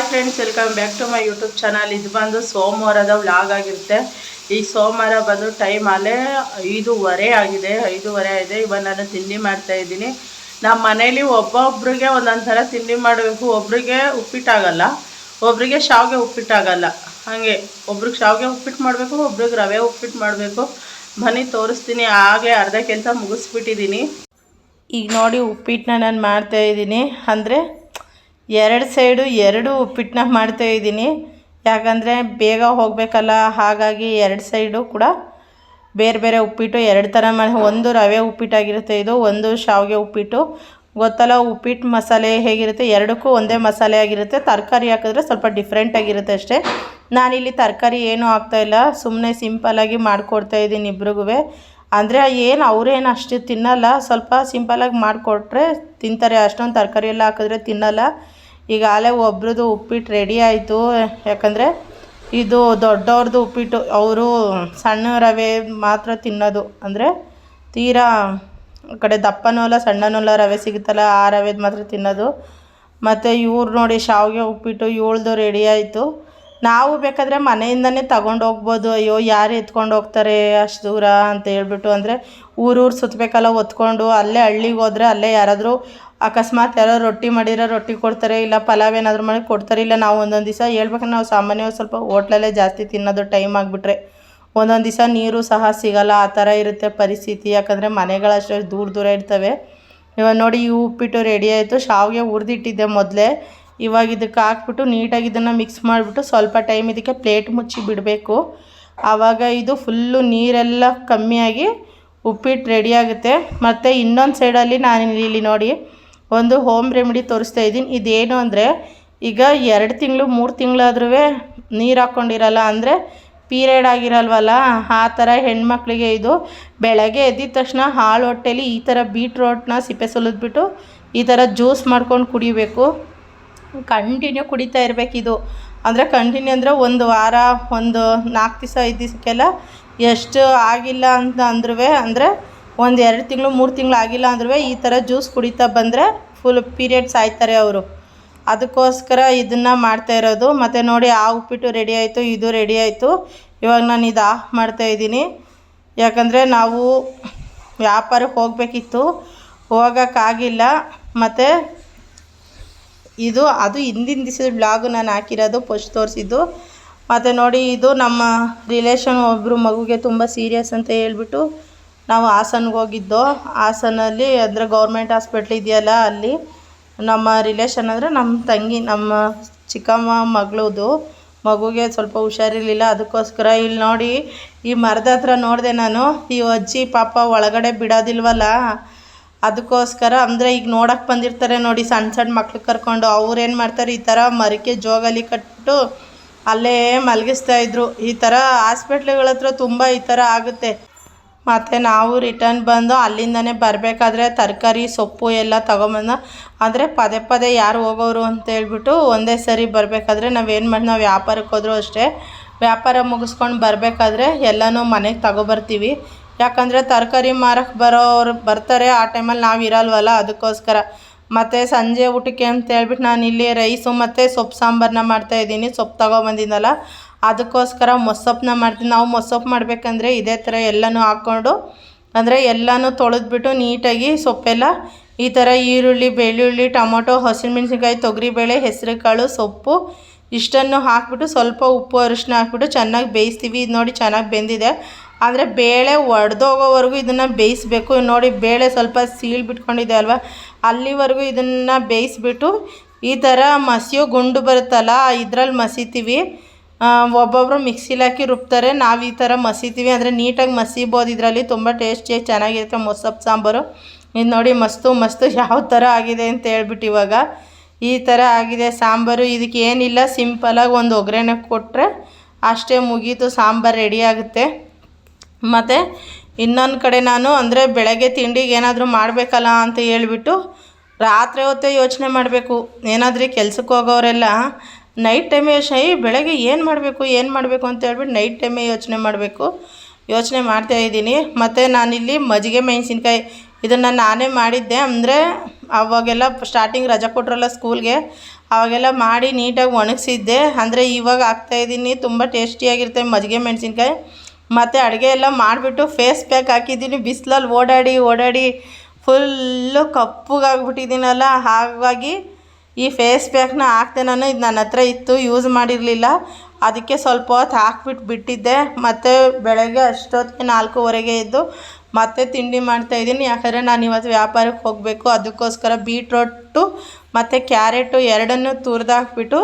Friends, welcome back to my YouTube channel. ಇದು ಬಂದು ಸೋಮವಾರದ ವ್ಲಾಗ್ ಆಗಿರುತ್ತೆ. ಈ ಸೋಮವಾರ ಬಂದು ಟೈಮ್ ಅಲ್ಲೇ 5:30 ಆಗಿದೆ. ಇವಾಗ ನಾನು ತಿಂಡಿ ಮಾಡ್ತಾ ಇದ್ದೀನಿ. ನಮ್ಮ ಮನೇಲಿ ಒಬ್ಬೊಬ್ರಿಗೆ ಒಂದೊಂದು ಥರ ತಿಂಡಿ ಮಾಡಬೇಕು. ಒಬ್ರಿಗೆ ಉಪ್ಪಿಟ್ಟಾಗಲ್ಲ, ಒಬ್ರಿಗೆ ಶಾವಿಗೆ ಉಪ್ಪಿಟ್ಟಾಗಲ್ಲ. ಹಾಗೆ ಒಬ್ರಿಗೆ ಶಾವಿಗೆ ಉಪ್ಪಿಟ್ಟು ಮಾಡಬೇಕು, ಒಬ್ರಿಗೆ ರವೆ ಉಪ್ಪಿಟ್ಟು ಮಾಡಬೇಕು. ಬನ್ನಿ ತೋರಿಸ್ತೀನಿ. ಆಗಲೇ ಅರ್ಧ ಕೆಲಸ ಮುಗಿಸ್ಬಿಟ್ಟಿದ್ದೀನಿ. ಈಗ ನೋಡಿ ಉಪ್ಪಿಟ್ಟನ್ನ ನಾನು ಮಾಡ್ತಾಯಿದ್ದೀನಿ. ಅಂದರೆ ಎರಡು ಸೈಡು ಎರಡು ಉಪ್ಪಿಟ್ಟನ್ನ ಮಾಡ್ತಾಯಿದ್ದೀನಿ. ಯಾಕಂದರೆ ಬೇಗ ಹೋಗಬೇಕಲ್ಲ, ಹಾಗಾಗಿ ಎರಡು ಸೈಡು ಕೂಡ ಬೇರೆ ಬೇರೆ ಉಪ್ಪಿಟ್ಟು ಎರಡು ಥರ ಮಾಡಿ, ಒಂದು ರವೆ ಉಪ್ಪಿಟ್ಟಾಗಿರುತ್ತೆ, ಇದು ಒಂದು ಶಾವಿಗೆ ಉಪ್ಪಿಟ್ಟು. ಗೊತ್ತಲ್ಲ ಉಪ್ಪಿಟ್ಟು ಮಸಾಲೆ ಹೇಗಿರುತ್ತೆ, ಎರಡಕ್ಕೂ ಒಂದೇ ಮಸಾಲೆ ಆಗಿರುತ್ತೆ. ತರಕಾರಿ ಹಾಕಿದ್ರೆ ಸ್ವಲ್ಪ ಡಿಫ್ರೆಂಟಾಗಿರುತ್ತೆ ಅಷ್ಟೇ. ನಾನಿಲ್ಲಿ ತರಕಾರಿ ಏನೂ ಹಾಕ್ತಾಯಿಲ್ಲ, ಸುಮ್ಮನೆ ಸಿಂಪಲ್ಲಾಗಿ ಮಾಡಿಕೊಡ್ತಾಯಿದ್ದೀನಿ ಇಬ್ರಿಗೂ. ಅಂದರೆ ಏನು ಅವರೇನು ಅಷ್ಟು ತಿನ್ನಲ್ಲ, ಸ್ವಲ್ಪ ಸಿಂಪಲಾಗಿ ಮಾಡಿಕೊಟ್ರೆ ತಿಂತಾರೆ. ಅಷ್ಟೊಂದು ತರಕಾರಿ ಎಲ್ಲ ಹಾಕಿದ್ರೆ ತಿನ್ನಲ್ಲ. ಈಗಾಗಲೇ ಒಬ್ರದ್ದು ಉಪ್ಪಿಟ್ಟು ರೆಡಿ ಆಯಿತು. ಯಾಕಂದರೆ ಇದು ದೊಡ್ಡವ್ರದ್ದು ಉಪ್ಪಿಟ್ಟು, ಅವರು ಸಣ್ಣ ರವೆ ಮಾತ್ರ ತಿನ್ನೋದು. ಅಂದರೆ ತೀರಾ ಕಡೆ ದಪ್ಪನೂ ಅಲ್ಲ ಸಣ್ಣನೂ ಅಲ್ಲ, ರವೆ ಸಿಗುತ್ತಲ್ಲ ಆ ರವೆದು ಮಾತ್ರ ತಿನ್ನೋದು. ಮತ್ತು ಇವ್ರು ನೋಡಿ ಶಾವಿಗೆ ಉಪ್ಪಿಟ್ಟು ಇವಳ್ದು ರೆಡಿ ಆಯಿತು. ನಾವು ಬೇಕಾದರೆ ಮನೆಯಿಂದನೇ ತಗೊಂಡು ಹೋಗ್ಬೋದು. ಅಯ್ಯೋ ಯಾರು ಎತ್ಕೊಂಡು ಹೋಗ್ತಾರೆ ಅಷ್ಟು ದೂರ ಅಂತ ಹೇಳ್ಬಿಟ್ಟು. ಅಂದರೆ ಊರು ಸುತ್ತಬೇಕಲ್ಲ ಹೊತ್ಕೊಂಡು. ಅಲ್ಲೇ ಹಳ್ಳಿಗೆ ಹೋದರೆ ಅಲ್ಲೇ ಯಾರಾದರೂ ಅಕಸ್ಮಾತ್ ಯಾರೋ ರೊಟ್ಟಿ ಮಾಡಿರೋ ರೊಟ್ಟಿ ಕೊಡ್ತಾರೆ, ಇಲ್ಲ ಪಲಾವ್ ಏನಾದರೂ ಮಾಡಿ ಕೊಡ್ತಾರೆ. ಇಲ್ಲ ನಾವು ಒಂದೊಂದು ದಿವಸ ಹೇಳ್ಬೇಕಂದ್ರೆ ನಾವು ಸಾಮಾನ್ಯವಾಗಿ ಸ್ವಲ್ಪ ಹೋಟ್ಲಲ್ಲೇ ಜಾಸ್ತಿ ತಿನ್ನೋದು. ಟೈಮ್ ಆಗಿಬಿಟ್ರೆ ಒಂದೊಂದು ದಿವಸ ನೀರು ಸಹ ಸಿಗೋಲ್ಲ, ಆ ಥರ ಇರುತ್ತೆ ಪರಿಸ್ಥಿತಿ. ಯಾಕಂದರೆ ಮನೆಗಳಷ್ಟು ದೂರ ದೂರ ಇರ್ತವೆ. ಇವಾಗ ನೋಡಿ ಈ ಉಪ್ಪಿಟ್ಟು ರೆಡಿ ಆಯಿತು. ಶಾವಿಗೆ ಹುರಿದಿಟ್ಟಿದ್ದೆ ಮೊದಲೇ. ಇವಾಗ ಇದಕ್ಕೆ ಹಾಕ್ಬಿಟ್ಟು ನೀಟಾಗಿ ಇದನ್ನು ಮಿಕ್ಸ್ ಮಾಡಿಬಿಟ್ಟು ಸ್ವಲ್ಪ ಟೈಮ್ ಇದಕ್ಕೆ ಪ್ಲೇಟ್ ಮುಚ್ಚಿ ಬಿಡಬೇಕು. ಆವಾಗ ಇದು ಫುಲ್ಲು ನೀರೆಲ್ಲ ಕಮ್ಮಿಯಾಗಿ ಉಪ್ಪಿಟ್ಟು ರೆಡಿ ಆಗುತ್ತೆ. ಮತ್ತು ಇನ್ನೊಂದು ಸೈಡಲ್ಲಿ ನಾನು ಇಲ್ಲಿ ನೋಡಿ ಒಂದು ಹೋಮ್ ರೆಮಿಡಿ ತೋರಿಸ್ತಾ ಇದ್ದೀನಿ. ಇದೇನು ಅಂದರೆ, ಈಗ 2 ತಿಂಗಳು 3 ತಿಂಗಳಾದ್ರೂ ನೀರು ಹಾಕ್ಕೊಂಡಿರಲ್ಲ, ಅಂದರೆ ಪೀರಿಯಡ್ ಆಗಿರಲ್ವಲ್ಲ, ಆ ಥರ ಹೆಣ್ಮಕ್ಳಿಗೆ ಇದು ಬೆಳಗ್ಗೆ ಎದ್ದಿದ ತಕ್ಷಣ ಹಾಳು ಹೊಟ್ಟೆಲಿ ಈ ಥರ ಬೀಟ್ರೋಟ್ನ ಸಿಪ್ಪೆ ಸುಲಿದ್ಬಿಟ್ಟು ಈ ಥರ ಜ್ಯೂಸ್ ಮಾಡ್ಕೊಂಡು ಕುಡಿಬೇಕು. ಕಂಟಿನ್ಯೂ ಕುಡಿತಾ ಇರಬೇಕಿದು. ಅಂದರೆ ಕಂಟಿನ್ಯೂ ಅಂದರೆ ಒಂದು ವಾರ, ಒಂದು 4 ದಿವಸ 5 ದಿವಸಕ್ಕೆಲ್ಲ ಎಷ್ಟು ಆಗಿಲ್ಲ ಅಂತ ಅಂದ್ರೂ, ಅಂದರೆ ಒಂದು 2 ತಿಂಗಳು 3 ತಿಂಗಳು ಆಗಿಲ್ಲ ಅಂದ್ರೂ ಈ ಥರ ಜ್ಯೂಸ್ ಕುಡಿತಾ ಬಂದರೆ ಫುಲ್ ಪೀರಿಯಡ್ಸ್ ಆಯ್ತಾರೆ ಅವರು. ಅದಕ್ಕೋಸ್ಕರ ಇದನ್ನು ಮಾಡ್ತಾ ಇರೋದು. ಮತ್ತು ನೋಡಿ ಆ ಉಪ್ಪಿಟ್ಟು ರೆಡಿ ಆಯಿತು, ಇದು ರೆಡಿ ಆಯಿತು. ಇವಾಗ ನಾನು ಇದು ಆಫ್ ಮಾಡ್ತಾಯಿದ್ದೀನಿ. ಯಾಕಂದರೆ ನಾವು ವ್ಯಾಪಾರಕ್ಕೆ ಹೋಗಬೇಕಿತ್ತು, ಹೋಗೋಕ್ಕಾಗಿಲ್ಲ. ಮತ್ತು ಅದು ಹಿಂದಿನ ದಿವಸದ ಬ್ಲಾಗು ನಾನು ಹಾಕಿರೋದು, ಫಸ್ಟ್ ತೋರಿಸಿದ್ದು. ಮತ್ತು ನೋಡಿ ಇದು ನಮ್ಮ ರಿಲೇಷನ್ ಒಬ್ಬರು ಮಗುಗೆ ತುಂಬ ಸೀರಿಯಸ್ ಅಂತ ಹೇಳ್ಬಿಟ್ಟು ನಾವು ಹಾಸನ್ಗೆ ಹೋಗಿದ್ದೋ. ಹಾಸನಲ್ಲಿ ಅಂದರೆ ಗೌರ್ಮೆಂಟ್ ಹಾಸ್ಪಿಟ್ಲ್ ಇದೆಯಲ್ಲ, ಅಲ್ಲಿ ನಮ್ಮ ರಿಲೇಷನ್ ಅಂದರೆ ನಮ್ಮ ತಂಗಿ, ನಮ್ಮ ಚಿಕ್ಕಮ್ಮ ಮಗಳದು ಮಗುಗೆ ಸ್ವಲ್ಪ ಹುಷಾರಿರಲಿಲ್ಲ. ಅದಕ್ಕೋಸ್ಕರ ಇಲ್ಲಿ ನೋಡಿ ಈ ಮರದ ಹತ್ರ ನೋಡಿದೆ ನಾನು. ಈ ಅಜ್ಜಿ ಪಾಪ ಒಳಗಡೆ ಬಿಡೋದಿಲ್ವಲ್ಲ, ಅದಕ್ಕೋಸ್ಕರ ಅಂದರೆ ಈಗ ನೋಡೋಕ್ಕೆ ಬಂದಿರ್ತಾರೆ ನೋಡಿ ಸಣ್ಣ ಸಣ್ಣ ಮಕ್ಳು ಕರ್ಕೊಂಡು. ಅವ್ರೇನು ಮಾಡ್ತಾರೆ, ಈ ಥರ ಮರಕ್ಕೆ ಜೋಗಲಿ ಕಟ್ಬಿಟ್ಟು ಅಲ್ಲೇ ಮಲಗಿಸ್ತಾಯಿದ್ರು. ಈ ಥರ ಹಾಸ್ಪಿಟ್ಲುಗಳ ಹತ್ರ ತುಂಬ ಈ ಥರ ಆಗುತ್ತೆ. ಮತ್ತು ನಾವು ರಿಟರ್ನ್ ಬಂದು ಅಲ್ಲಿಂದನೇ ಬರಬೇಕಾದ್ರೆ ತರಕಾರಿ ಸೊಪ್ಪು ಎಲ್ಲ ತೊಗೊಂಬಂದು, ಅಂದರೆ ಪದೇ ಪದೇ ಯಾರು ಹೋಗೋರು ಅಂತ ಹೇಳ್ಬಿಟ್ಟು ಒಂದೇ ಸರಿ ಬರಬೇಕಾದ್ರೆ ನಾವೇನು ಮಾಡಿ, ನಾವು ವ್ಯಾಪಾರಕ್ಕೆ ಹೋದರೂ ಅಷ್ಟೇ, ವ್ಯಾಪಾರ ಮುಗಿಸ್ಕೊಂಡು ಬರಬೇಕಾದ್ರೆ ಎಲ್ಲನೂ ಮನೆಗೆ ತಗೊಬರ್ತೀವಿ. ಯಾಕಂದರೆ ತರಕಾರಿ ಮಾರಕ್ಕೆ ಬರೋರು ಬರ್ತಾರೆ, ಆ ಟೈಮಲ್ಲಿ ನಾವು ಇರಲ್ವಲ್ಲ, ಅದಕ್ಕೋಸ್ಕರ. ಮತ್ತು ಸಂಜೆ ಊಟಕ್ಕೆ ಅಂತ ಹೇಳ್ಬಿಟ್ಟು ನಾನು ಇಲ್ಲಿ ರೈಸು ಮತ್ತು ಸೊಪ್ಪು ಸಾಂಬಾರನ್ನ ಮಾಡ್ತಾಯಿದ್ದೀನಿ. ಸೊಪ್ಪು ತೊಗೊಬಂದಿದ್ದಲ್ಲ, ಅದಕ್ಕೋಸ್ಕರ ಮೊಸಪ್ಪನ್ನ ಮಾಡ್ತೀನಿ. ನಾವು ಮೊಸಪ್ಪು ಮಾಡಬೇಕಂದ್ರೆ ಇದೇ ಥರ ಎಲ್ಲನೂ ಹಾಕ್ಕೊಂಡು, ಅಂದರೆ ಎಲ್ಲನೂ ತೊಳೆದ್ಬಿಟ್ಟು ನೀಟಾಗಿ ಸೊಪ್ಪೆಲ್ಲ ಈ ಥರ ಈರುಳ್ಳಿ, ಬೆಳ್ಳುಳ್ಳಿ, ಟೊಮೊಟೊ, ಹಸಿಮೆಣ್ಸಿನ್ಕಾಯಿ, ತೊಗರಿಬೇಳೆ, ಹೆಸರು ಕಾಳು, ಸೊಪ್ಪು ಇಷ್ಟನ್ನು ಹಾಕ್ಬಿಟ್ಟು ಸ್ವಲ್ಪ ಉಪ್ಪು ಅರಿಶಿನ ಹಾಕ್ಬಿಟ್ಟು ಚೆನ್ನಾಗಿ ಬೇಯಿಸ್ತೀವಿ. ಇದು ನೋಡಿ ಚೆನ್ನಾಗಿ ಬೆಂದಿದೆ. ಅಂದರೆ ಬೇಳೆ ಒಡೆದೋಗೋವರೆಗೂ ಇದನ್ನು ಬೇಯಿಸಬೇಕು. ನೋಡಿ ಬೇಳೆ ಸ್ವಲ್ಪ ಸೀಳು ಬಿಟ್ಕೊಂಡಿದೆ ಅಲ್ವಾ, ಅಲ್ಲಿವರೆಗೂ ಇದನ್ನು ಬೇಯಿಸ್ಬಿಟ್ಟು ಈ ಥರ ಮಸಿಯೋ ಗುಂಡು ಬರುತ್ತಲ್ಲ, ಇದರಲ್ಲಿ ಮಸಿತೀವಿ. ಒಬ್ಬೊಬ್ಬರು ಮಿಕ್ಸಿಲಿ ಹಾಕಿ ರುಬ್ತಾರೆ, ನಾವು ಈ ಥರ ಮಸಿತೀವಿ. ಅಂದರೆ ನೀಟಾಗಿ ಮಸಿಬೋದು. ಇದರಲ್ಲಿ ತುಂಬ ಟೇಸ್ಟಿಯಾಗಿ ಚೆನ್ನಾಗಿರುತ್ತೆ ಮೊಸಪ್ಪು ಸಾಂಬಾರು. ಇದು ನೋಡಿ ಮಸ್ತು ಯಾವ ಥರ ಆಗಿದೆ ಅಂತ ಹೇಳ್ಬಿಟ್ಟು. ಇವಾಗ ಈ ಥರ ಆಗಿದೆ ಸಾಂಬಾರು. ಇದಕ್ಕೆ ಏನಿಲ್ಲ, ಸಿಂಪಲಾಗಿ ಒಂದು ಒಗ್ಗರಣೆ ಕೊಟ್ಟರೆ ಅಷ್ಟೇ, ಮುಗೀತು, ಸಾಂಬಾರು ರೆಡಿ ಆಗುತ್ತೆ. ಮತ್ತು ಇನ್ನೊಂದು ಕಡೆ ನಾನು ಅಂದರೆ ಬೆಳಗ್ಗೆ ತಿಂಡಿಗೆ ಏನಾದರೂ ಮಾಡಬೇಕಲ್ಲ ಅಂತ ಹೇಳ್ಬಿಟ್ಟು ರಾತ್ರಿ ಹೊತ್ತೇ ಯೋಚನೆ ಮಾಡಬೇಕು. ಏನಾದರೂ ಕೆಲ್ಸಕ್ಕೆ ಹೋಗೋರೆಲ್ಲ ನೈಟ್ ಟೈಮೇ ಯೋಚನೆ, ಬೆಳಗ್ಗೆ ಏನು ಮಾಡಬೇಕು ಅಂತ ಹೇಳ್ಬಿಟ್ಟು ನೈಟ್ ಟೈಮೇ ಯೋಚನೆ ಮಾಡ್ತಾಯಿದ್ದೀನಿ. ಮತ್ತು ನಾನಿಲ್ಲಿ ಮಜ್ಜಿಗೆ ಮೆಣಸಿನ್ಕಾಯಿ ಇದನ್ನು ನಾನೇ ಮಾಡಿದ್ದೆ. ಅಂದರೆ ಅವಾಗೆಲ್ಲ ಸ್ಟಾರ್ಟಿಂಗ್ ರಜೆ ಕೊಟ್ಟರಲ್ಲ ಸ್ಕೂಲ್ಗೆ, ಅವಾಗೆಲ್ಲ ಮಾಡಿ ನೀಟಾಗಿ ಒಣಗಿಸಿದ್ದೆ. ಅಂದರೆ ಇವಾಗ ಹಾಕ್ತಾಯಿದ್ದೀನಿ, ತುಂಬ ಟೇಸ್ಟಿಯಾಗಿರುತ್ತೆ ಮಜ್ಜಿಗೆ ಮೆಣಸಿನ್ಕಾಯಿ. ಮತ್ತು ಅಡುಗೆ ಎಲ್ಲ ಮಾಡಿಬಿಟ್ಟು ಫೇಸ್ ಪ್ಯಾಕ್ ಹಾಕಿದ್ದೀನಿ. ಬಿಸಿಲಲ್ಲಿ ಓಡಾಡಿ ಫುಲ್ಲು ಕಪ್ಪಗಾಗ್ಬಿಟ್ಟಿದ್ದೀನಲ್ಲ, ಹಾಗಾಗಿ ಈ ಫೇಸ್ ಪ್ಯಾಕ್ನ ಹಾಕ್ದೆ ನಾನು. ಇದು ನನ್ನ ಹತ್ರ ಇತ್ತು, ಯೂಸ್ ಮಾಡಿರಲಿಲ್ಲ, ಅದಕ್ಕೆ ಸ್ವಲ್ಪ ಹೊತ್ತು ಹಾಕ್ಬಿಟ್ಟು ಬಿಟ್ಟಿದ್ದೆ. ಮತ್ತು ಬೆಳಗ್ಗೆ ಅಷ್ಟೊತ್ತಿಗೆ 4:15ಗೆ ಎದ್ದು ಮತ್ತೆ ತಿಂಡಿ ಮಾಡ್ತಾಯಿದ್ದೀನಿ. ಯಾಕಂದರೆ ನಾನು ಇವತ್ತು ವ್ಯಾಪಾರಕ್ಕೆ ಹೋಗಬೇಕು. ಅದಕ್ಕೋಸ್ಕರ ಬೀಟ್ರೋಟು ಮತ್ತು ಕ್ಯಾರೆಟು ಎರಡನ್ನೂ ತುರಿದಾಕ್ಬಿಟ್ಟು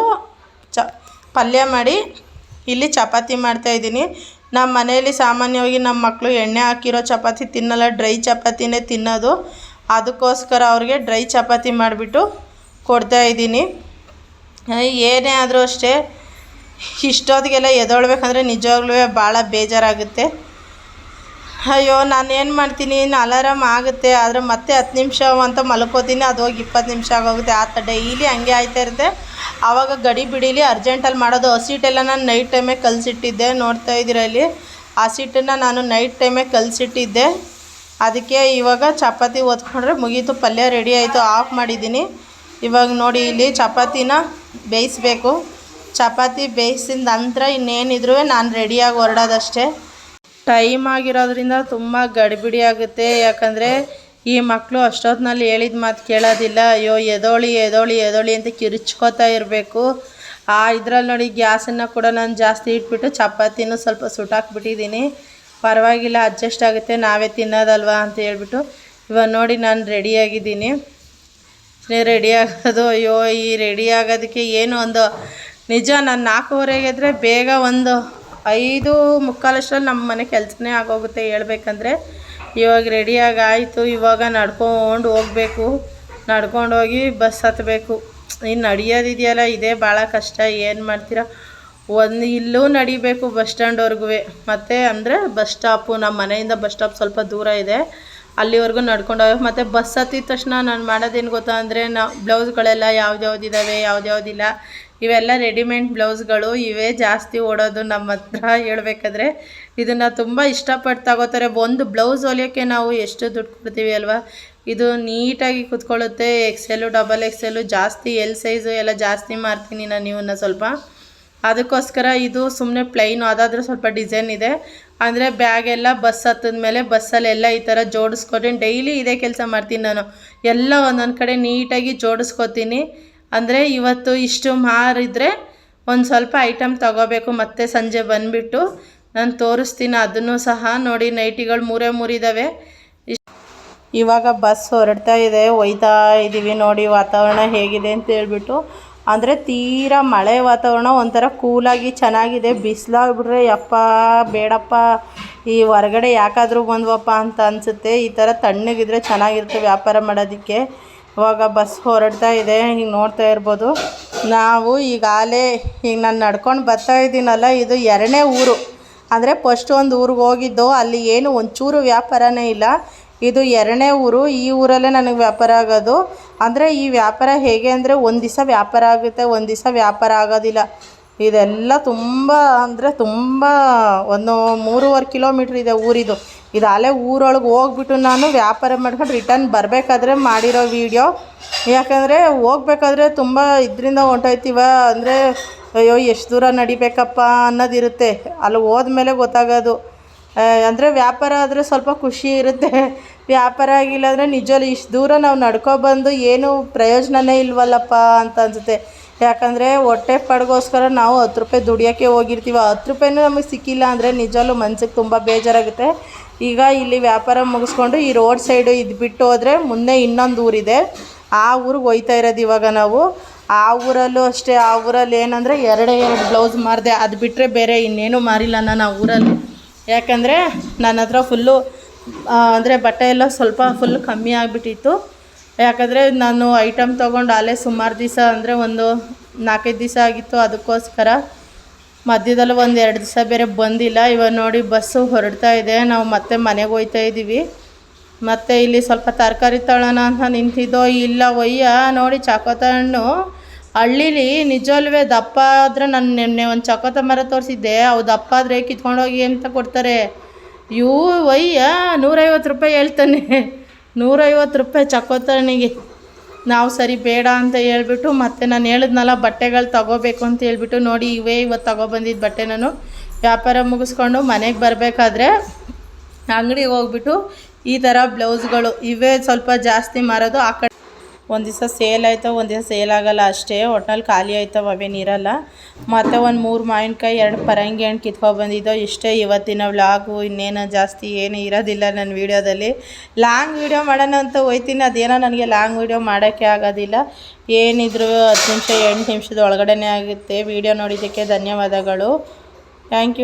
ಪಲ್ಯ ಮಾಡಿ ಇಲ್ಲಿ ಚಪಾತಿ ಮಾಡ್ತಾಯಿದ್ದೀನಿ. ನಮ್ಮ ಮನೆಯಲ್ಲಿ ಸಾಮಾನ್ಯವಾಗಿ ನಮ್ಮ ಮಕ್ಕಳು ಎಣ್ಣೆ ಹಾಕಿರೋ ಚಪಾತಿ ತಿನ್ನಲ್ಲ, ಡ್ರೈ ಚಪಾತಿನೇ ತಿನ್ನೋದು. ಅದಕ್ಕೋಸ್ಕರ ಅವ್ರಿಗೆ ಡ್ರೈ ಚಪಾತಿ ಮಾಡಿಬಿಟ್ಟು ಕೊಡ್ತಾಯಿದ್ದೀನಿ. ಏನೇ ಆದರೂ ಅಷ್ಟೇ, ಇಷ್ಟೊತ್ತಿಗೆಲ್ಲ ಎದ್ದೇಳಬೇಕಂದ್ರೆ ನಿಜವಾಗ್ಲೂ ಭಾಳ ಬೇಜಾರಾಗುತ್ತೆ. ಅಯ್ಯೋ ನಾನೇನು ಮಾಡ್ತೀನಿ, ಅಲಾರಾಮ್ ಆಗುತ್ತೆ, ಆದರೆ ಮತ್ತೆ 10 ನಿಮಿಷ ಅಂತ ಮಲ್ಕೋತೀನಿ, ಅದು ಹೋಗಿ 20 ನಿಮಿಷ ಆಗೋಗುತ್ತೆ. ಆ ಥರ ಡೈಲಿ ಹಂಗೆ ಆಯ್ತಾ ಇರುತ್ತೆ. ಆವಾಗ ಗಡಿ ಬಿಡೀಲಿ ಅರ್ಜೆಂಟಲ್ಲಿ ಮಾಡೋದು. ಹಸಿಟ್ಟೆಲ್ಲ ನಾನು ನೈಟ್ ಟೈಮೇ ಕಲಸಿಟ್ಟಿದ್ದೆ, ನೋಡ್ತಾ ಇದ್ದೀರ ಇಲ್ಲಿ. ಹಸಿಟ್ಟನ್ನು ನಾನು ನೈಟ್ ಟೈಮೇ ಕಲಸಿಟ್ಟಿದ್ದೆ. ಅದಕ್ಕೆ ಇವಾಗ ಚಪಾತಿ ಒತ್ಕೊಂಡ್ರೆ ಮುಗೀತು, ಪಲ್ಯ ರೆಡಿ ಆಯಿತು, ಆಫ್ ಮಾಡಿದ್ದೀನಿ. ಇವಾಗ ನೋಡಿ ಇಲ್ಲಿ ಚಪಾತಿನ ಬೇಯಿಸ್ಬೇಕು. ಚಪಾತಿ ಬೇಯಿಸಿದ ನಂತರ ಇನ್ನೇನಿದ್ರೂ ನಾನು ರೆಡಿಯಾಗಿ ಹೊರಡೋದಷ್ಟೇ. ಟೈಮ್ ಆಗಿರೋದ್ರಿಂದ ತುಂಬ ಗಡಿಬಿಡಿ ಆಗುತ್ತೆ. ಯಾಕಂದರೆ ಈ ಮಕ್ಕಳು ಅಷ್ಟೊತ್ತಿನಲ್ಲಿ ಹೇಳಿದ ಮಾತು ಕೇಳೋದಿಲ್ಲ. ಅಯ್ಯೋ ಎದೋಳಿ ಅಂತ ಕಿರಿಚ್ಕೋತಾ ಇರಬೇಕು. ಇದ್ರಲ್ಲಿ ನೋಡಿ ಗ್ಯಾಸನ್ನು ಕೂಡ ನಾನು ಜಾಸ್ತಿ ಇಟ್ಬಿಟ್ಟು ಚಪಾತಿನೂ ಸ್ವಲ್ಪ ಸುಟ್ಟಾಕ್ಬಿಟ್ಟಿದ್ದೀನಿ. ಪರವಾಗಿಲ್ಲ, ಅಡ್ಜಸ್ಟ್ ಆಗುತ್ತೆ, ನಾವೇ ತಿನ್ನೋದಲ್ವಾ ಅಂತ ಹೇಳ್ಬಿಟ್ಟು. ಇವಾಗ ನೋಡಿ ನಾನು ರೆಡಿಯಾಗಿದ್ದೀನಿ. ರೆಡಿ ಆಗೋದು, ಅಯ್ಯೋ ಈ ರೆಡಿ ಆಗೋದಕ್ಕೆ ಏನು ಒಂದು ನಿಜ, ನಾನು 4:15ಗೆ ಎದ್ದರೆ ಬೇಗ ಒಂದು 5:45 ನಮ್ಮ ಮನೆ ಕೆಲಸನೇ ಆಗೋಗುತ್ತೆ ಹೇಳ್ಬೇಕಂದ್ರೆ. ಇವಾಗ ರೆಡಿಯಾಗಿ ಆಯಿತು. ಇವಾಗ ನಡ್ಕೊಂಡು ಹೋಗಬೇಕು. ನಡ್ಕೊಂಡು ಹೋಗಿ ಬಸ್ ಹತ್ತಬೇಕು. ಇನ್ನು ನಡೆಯೋದಿದೆಯಲ್ಲ, ಇದೇ ಭಾಳ ಕಷ್ಟ. ಏನು ಮಾಡ್ತೀರಾ, ಇಲ್ಲೂ ನಡಿಬೇಕು ಬಸ್ ಸ್ಟ್ಯಾಂಡ್ವರೆಗೂ. ಮತ್ತು ಅಂದರೆ ಬಸ್ ಸ್ಟಾಪು, ನಮ್ಮ ಮನೆಯಿಂದ ಬಸ್ ಸ್ಟಾಪ್ ಸ್ವಲ್ಪ ದೂರ ಇದೆ, ಅಲ್ಲಿವರೆಗೂ ನಡ್ಕೊಂಡು ಹೋಗಿ. ಮತ್ತು ಬಸ್ ಹತ್ತಿದ ತಕ್ಷಣ ನಾನು ಮಾಡೋದೇನು ಗೊತ್ತಾ ಅಂದರೆ, ಬ್ಲೌಸ್ಗಳೆಲ್ಲ ಯಾವ್ದ್ಯಾವ್ದಿದ್ದಾವೆ ಯಾವ್ದ್ಯಾವ್ದಿಲ್ಲ ಇವೆಲ್ಲ ರೆಡಿಮೇಡ್ ಬ್ಲೌಸ್ಗಳು ಇವೇ ಜಾಸ್ತಿ ಓಡೋದು ನಮ್ಮ ಹತ್ರ ಹೇಳ್ಬೇಕಾದ್ರೆ. ಇದನ್ನು ತುಂಬ ಇಷ್ಟಪಟ್ಟು ತಗೋತಾರೆ. ಒಂದು ಬ್ಲೌಸ್ ಹೊಲಿಯೋಕ್ಕೆ ನಾವು ಎಷ್ಟು ದುಡ್ಡು ಕೊಡ್ತೀವಿ ಅಲ್ವಾ. ಇದು ನೀಟಾಗಿ ಕೂತ್ಕೊಳ್ಳುತ್ತೆ. XL, XXL, ಜಾಸ್ತಿ L ಸೈಜು ಎಲ್ಲ ಜಾಸ್ತಿ ಮಾಡ್ತೀನಿ ನಾನು ಇವನ್ನ ಸ್ವಲ್ಪ. ಅದಕ್ಕೋಸ್ಕರ ಇದು ಸುಮ್ಮನೆ ಪ್ಲೈನು, ಅದಾದರೂ ಸ್ವಲ್ಪ ಡಿಸೈನ್ ಇದೆ. ಅಂದರೆ ಬ್ಯಾಗೆಲ್ಲ ಬಸ್ ಹತ್ತಿದ ಮೇಲೆ ಬಸ್ಸಲ್ಲೆಲ್ಲ ಈ ಥರ ಜೋಡಿಸ್ಕೊತೀನಿ. ಡೈಲಿ ಇದೇ ಕೆಲಸ ಮಾಡ್ತೀನಿ ನಾನು. ಎಲ್ಲ ಒಂದೊಂದು ಕಡೆ ನೀಟಾಗಿ ಜೋಡಿಸ್ಕೊತೀನಿ. ಅಂದರೆ ಇವತ್ತು ಇಷ್ಟು ಮಾರಿದರೆ ಒಂದು ಸ್ವಲ್ಪ ಐಟಮ್ ತೊಗೋಬೇಕು. ಮತ್ತು ಸಂಜೆ ಬಂದುಬಿಟ್ಟು ನಾನು ತೋರಿಸ್ತೀನಿ ಅದನ್ನು ಸಹ. ನೋಡಿ ನೈಟಿಗಳು 3 ಇದ್ದಾವೆ. ಇವಾಗ ಬಸ್ ಹೊರಡ್ತಾ ಇದೆ, ಹೋಯ್ತಾ ಇದ್ದೀವಿ. ನೋಡಿ ವಾತಾವರಣ ಹೇಗಿದೆ ಅಂತ ಹೇಳ್ಬಿಟ್ಟು. ಅಂದರೆ ತೀರಾ ಮಳೆ ವಾತಾವರಣ, ಒಂಥರ ಕೂಲಾಗಿ ಚೆನ್ನಾಗಿದೆ. ಬಿಸಿಲಾಗ್ಬಿಟ್ರೆ ಯಪ್ಪ ಬೇಡಪ್ಪ, ಈ ಹೊರಗಡೆ ಯಾಕಾದರೂ ಬಂದ್ವಪ್ಪ ಅಂತ ಅನಿಸುತ್ತೆ. ಈ ಥರ ತಣ್ಣಗಿದ್ರೆ ಚೆನ್ನಾಗಿರುತ್ತೆ ವ್ಯಾಪಾರ ಮಾಡೋದಕ್ಕೆ. ಇವಾಗ ಬಸ್ ಹೊರಡ್ತಾ ಇದೆ, ಹಿಂಗೆ ನೋಡ್ತಾ ಇರ್ಬೋದು. ನಾವು ಈಗ ನಾನು ನಡ್ಕೊಂಡು ಬರ್ತಾ ಇದ್ದೀನಲ್ಲ, ಇದು 2ನೇ ಊರು. ಅಂದರೆ ಫಸ್ಟ್ ಒಂದು ಊರಿಗೆ ಹೋಗಿದ್ದು, ಅಲ್ಲಿ ಏನು ಒಂಚೂರು ವ್ಯಾಪಾರನೇ ಇಲ್ಲ. ಇದು 2ನೇ ಊರು. ಈ ಊರಲ್ಲೇ ನನಗೆ ವ್ಯಾಪಾರ ಆಗೋದು. ಅಂದರೆ ಈ ವ್ಯಾಪಾರ ಹೇಗೆ ಅಂದರೆ, ಒಂದು ದಿವಸ ವ್ಯಾಪಾರ ಆಗುತ್ತೆ, ಒಂದು ದಿವಸ ವ್ಯಾಪಾರ ಆಗೋದಿಲ್ಲ. ಇದೆಲ್ಲ ತುಂಬ ಅಂದರೆ ತುಂಬ ಒಂದು 3.5 ಕಿಲೋಮೀಟ್ರ್ ಇದೆ ಊರಿದು. ಇದು ಅಲ್ಲೇ ಊರೊಳಗೆ ಹೋಗ್ಬಿಟ್ಟು ನಾನು ವ್ಯಾಪಾರ ಮಾಡ್ಕೊಂಡು ರಿಟರ್ನ್ ಬರಬೇಕಾದ್ರೆ ಮಾಡಿರೋ ವೀಡಿಯೋ. ಯಾಕಂದರೆ ಹೋಗ್ಬೇಕಾದ್ರೆ ತುಂಬ ಇದರಿಂದ ಹೊಂಟೋಯ್ತೀವ. ಅಂದರೆ ಅಯ್ಯೋ ಎಷ್ಟು ದೂರ ನಡಿಬೇಕಪ್ಪ ಅನ್ನೋದಿರುತ್ತೆ. ಅಲ್ಲಿ ಹೋದ್ಮೇಲೆ ಗೊತ್ತಾಗೋದು. ಅಂದರೆ ವ್ಯಾಪಾರ ಆದರೆ ಸ್ವಲ್ಪ ಖುಷಿ ಇರುತ್ತೆ. ವ್ಯಾಪಾರ ಆಗಿಲ್ಲ ಅಂದರೆ ನಿಜವಲ್ಲ ಇಷ್ಟು ದೂರ ನಾವು ನಡ್ಕೊಬಂದು ಏನು ಪ್ರಯೋಜನವೇ ಇಲ್ವಲ್ಲಪ್ಪ ಅಂತ ಅನಿಸುತ್ತೆ. ಯಾಕಂದರೆ ಹೊಟ್ಟೆ ಪಾಡಿಗೋಸ್ಕರ ನಾವು 10 ರೂಪಾಯಿ ದುಡಿಯೋಕ್ಕೆ ಹೋಗಿರ್ತೀವಿ. 10 ರೂಪಾಯಿನೂ ನಮಗೆ ಸಿಕ್ಕಿಲ್ಲ ಅಂದರೆ ನಿಜವಲ್ಲೂ ಮನ್ಸಿಗೆ ತುಂಬ ಬೇಜಾರಾಗುತ್ತೆ. ಈಗ ಇಲ್ಲಿ ವ್ಯಾಪಾರ ಮುಗಿಸ್ಕೊಂಡು ಈ ರೋಡ್ ಸೈಡು ಇದು ಬಿಟ್ಟು ಹೋದರೆ ಮುಂದೆ ಇನ್ನೊಂದು ಊರಿದೆ. ಆ ಊರಿಗೆ ಹೋಯ್ತಾ ಇರೋದು ಇವಾಗ ನಾವು. ಆ ಊರಲ್ಲೂ ಅಷ್ಟೇ. ಆ ಊರಲ್ಲಿ ಏನಂದರೆ 2 ಬ್ಲೌಸ್ ಮಾರಿದೆ. ಅದು ಬಿಟ್ಟರೆ ಬೇರೆ ಇನ್ನೇನು ಮಾರಿಲ್ಲ ನಾನು ಆ ಊರಲ್ಲಿ. ಯಾಕಂದರೆ ನನ್ನ ಹತ್ರ ಫುಲ್ಲು ಅಂದರೆ ಬಟ್ಟೆ ಎಲ್ಲ ಸ್ವಲ್ಪ ಫುಲ್ ಕಮ್ಮಿ ಆಗಿಬಿಟ್ಟಿತ್ತು. ಯಾಕಂದರೆ ನಾನು ಐಟಮ್ ತೊಗೊಂಡು ಅಲ್ಲೇ ಸುಮಾರು ದಿವಸ ಅಂದರೆ ಒಂದು 4-5 ದಿವಸ ಆಗಿತ್ತು. ಅದಕ್ಕೋಸ್ಕರ ಮಧ್ಯದಲ್ಲಿ 1-2 ದಿವಸ ಬೇರೆ ಬಂದಿಲ್ಲ. ಇವಾಗ ನೋಡಿ ಬಸ್ಸು ಹೊರಡ್ತಾ ಇದೆ. ನಾವು ಮತ್ತೆ ಮನೆಗೆ ಹೋಗ್ತಾ ಇದ್ದೀವಿ. ಮತ್ತು ಇಲ್ಲಿ ಸ್ವಲ್ಪ ತರಕಾರಿ ತಗೊಳ್ಳೋಣ ಅಂತ ನಿಂತಿದ್ದೋ, ಇಲ್ಲ ಒಯ್ಯ ನೋಡಿ ಚಕೋತ ಹಣ್ಣು ಹಳ್ಳೀಲಿ ನಿಜವಲ್ವೇ ದಪ್ಪ ಆದರೆ. ನಾನು ನಿನ್ನೆ ಒಂದು ಚಕೋತ ಮರ ತೋರಿಸಿದ್ದೆ, ಅವು ದಪ್ಪ ಆದರೆ ಕಿತ್ಕೊಂಡೋಗಿ ಅಂತ ಕೊಡ್ತಾರೆ. ಒಯ್ಯ 150 ರೂಪಾಯಿ ಹೇಳ್ತಾನೆ. 150 ರೂಪಾಯಿ ಚಕೋತ ಹಣ್ಣಿಗೆ. ನಾವು ಸರಿ ಬೇಡ ಅಂತ ಹೇಳ್ಬಿಟ್ಟು ಮತ್ತೆ ನಾನು ಹೇಳಿದ್ನಲ್ಲ ಬಟ್ಟೆಗಳು ತಗೋಬೇಕು ಅಂತ ಹೇಳ್ಬಿಟ್ಟು ನೋಡಿ ಇವೇ ಇವತ್ತು ತಗೊಬಂದಿದ್ದು ಬಟ್ಟೆ. ನಾನು ವ್ಯಾಪಾರ ಮುಗಿಸ್ಕೊಂಡು ಮನೆಗೆ ಬರಬೇಕಾದ್ರೆ ಅಂಗಡಿಗೆ ಹೋಗ್ಬಿಟ್ಟು ಈ ಥರ ಬ್ಲೌಸ್ಗಳು ಇವೇ ಸ್ವಲ್ಪ ಜಾಸ್ತಿ ಮಾರೋದು. ಆ ಕಡೆ ಒಂದು ದಿವಸ ಸೇಲ್ ಆಯ್ತವೆ, ಒಂದು ದಿವಸ ಸೇಲ್ ಆಗೋಲ್ಲ ಅಷ್ಟೇ, ಒಟ್ನಲ್ಲಿ ಖಾಲಿ ಆಯ್ತವೆ, ಅವೇನಿರಲ್ಲ. ಮತ್ತು ಒಂದು 3 ಮಾವಿನಕಾಯಿ 2 ಪರಂಗಿ ಹಣ್ಣು ಕಿತ್ಕೊಬಂದಿದ್ದೋ. ಇಷ್ಟೇ ಇವತ್ತಿನ ವ್ಲಾಗು. ಇನ್ನೇನು ಜಾಸ್ತಿ ಏನು ಇರೋದಿಲ್ಲ ನನ್ನ ವೀಡಿಯೋದಲ್ಲಿ. ಲಾಂಗ್ ವೀಡಿಯೋ ಮಾಡೋಣ ಅಂತ ಹೋಯ್ತೀನಿ, ಅದೇನೋ ನನಗೆ ಲಾಂಗ್ ವೀಡಿಯೋ ಮಾಡೋಕ್ಕೆ ಆಗೋದಿಲ್ಲ. ಏನಿದ್ರು 10 ನಿಮಿಷ 8 ನಿಮಿಷದ ಒಳಗಡೆ ಆಗುತ್ತೆ. ವೀಡಿಯೋ ನೋಡಿದ್ದಕ್ಕೆ ಧನ್ಯವಾದಗಳು. Thank you.